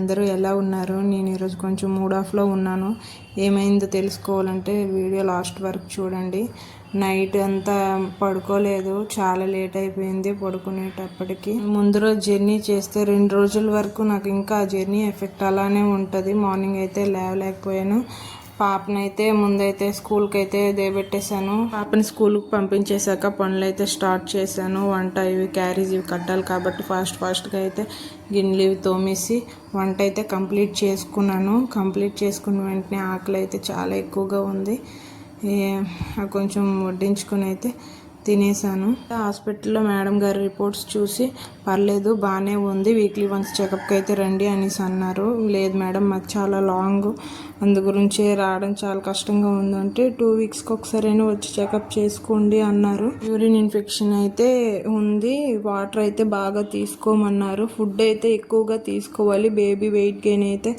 అందరూ ఎలా ఉన్నారు? నేను ఈరోజు కొంచెం మూడ్ ఆఫ్లో ఉన్నాను. ఏమైందో తెలుసుకోవాలంటే వీడియో లాస్ట్ వరకు చూడండి. నైట్ అంతా పడుకోలేదు, చాలా లేట్ అయిపోయింది పడుకునేటప్పటికి. ముందు రోజు జర్నీ చేస్తే 2 రోజుల వరకు నాకు ఇంకా ఆ జర్నీ ఎఫెక్ట్ అలానే ఉంటుంది. మార్నింగ్ అయితే లేవలేకపోయాను. పాపనైతే ముందైతే స్కూల్కి అయితే దేబెట్టేశాను. పాపని స్కూల్కి పంపించేశాక పనులు అయితే స్టార్ట్ చేశాను. వంట ఇవి క్యారీస్ ఇవి కట్టాలి కాబట్టి ఫాస్ట్గా అయితే గిన్నెలు ఇవి తోమేసి వంట అయితే కంప్లీట్ చేసుకున్నాను. కంప్లీట్ చేసుకున్న వెంటనే ఆకలి అయితే చాలా ఎక్కువగా ఉంది. కొంచెం వడ్డించుకుని అయితే తినేసాను. హాస్పిటల్లో మేడం గారు రిపోర్ట్స్ చూసి పర్లేదు బాగానే ఉంది, వీక్లీ వన్స్ చెకప్కి అయితే రండి అనేసి అన్నారు. లేదు మేడం మాకు చాలా లాంగ్, అందు గురించి రావడం చాలా కష్టంగా ఉందంటే 2 వీక్స్కి ఒకసారైనా వచ్చి చెకప్ చేసుకోండి అన్నారు. యూరిన్ ఇన్ఫెక్షన్ అయితే ఉంది, వాటర్ అయితే బాగా తీసుకోమన్నారు. ఫుడ్ అయితే ఎక్కువగా తీసుకోవాలి, బేబీ వెయిట్ గెయిన్ అయితే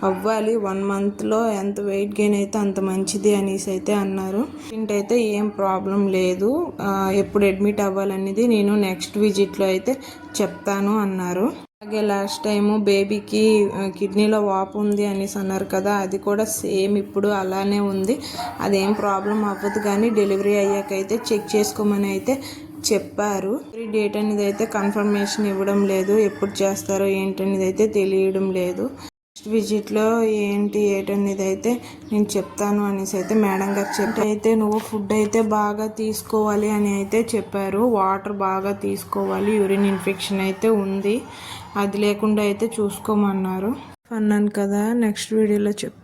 అవ్వాలి. 1 మంత్లో ఎంత వెయిట్ గెయిన్ అయితే అంత మంచిది అనేసి అయితే అన్నారు. అయితే ఏం ప్రాబ్లం లేదు, ఎప్పుడు అడ్మిట్ అవ్వాలనేది నేను నెక్స్ట్ విజిట్లో అయితే చెప్తాను అన్నారు. అలాగే లాస్ట్ టైము బేబీకి కిడ్నీలో వాపు ఉంది అనేసి అన్నారు కదా, అది కూడా సేమ్ ఇప్పుడు అలానే ఉంది. అదేం ప్రాబ్లం అవ్వదు, కానీ డెలివరీ అయ్యాకైతే చెక్ చేసుకోమని అయితే చెప్పారు. డేట్ అనేది అయితే కన్ఫర్మేషన్ ఇవ్వడం లేదు, ఎప్పుడు చేస్తారో ఏంటనేది అయితే తెలియడం లేదు. నెక్స్ట్ విజిట్లో ఏటనేది అయితే నేను చెప్తాను అనేసి అయితే మేడం గారు అయితే నువ్వు ఫుడ్ అయితే బాగా తీసుకోవాలి అని అయితే చెప్పారు. వాటర్ బాగా తీసుకోవాలి, యూరిన్ ఇన్ఫెక్షన్ అయితే ఉంది, అది లేకుండా అయితే చూసుకోమన్నారు అన్నాను కదా. నెక్స్ట్ వీడియోలో చెప్తాను.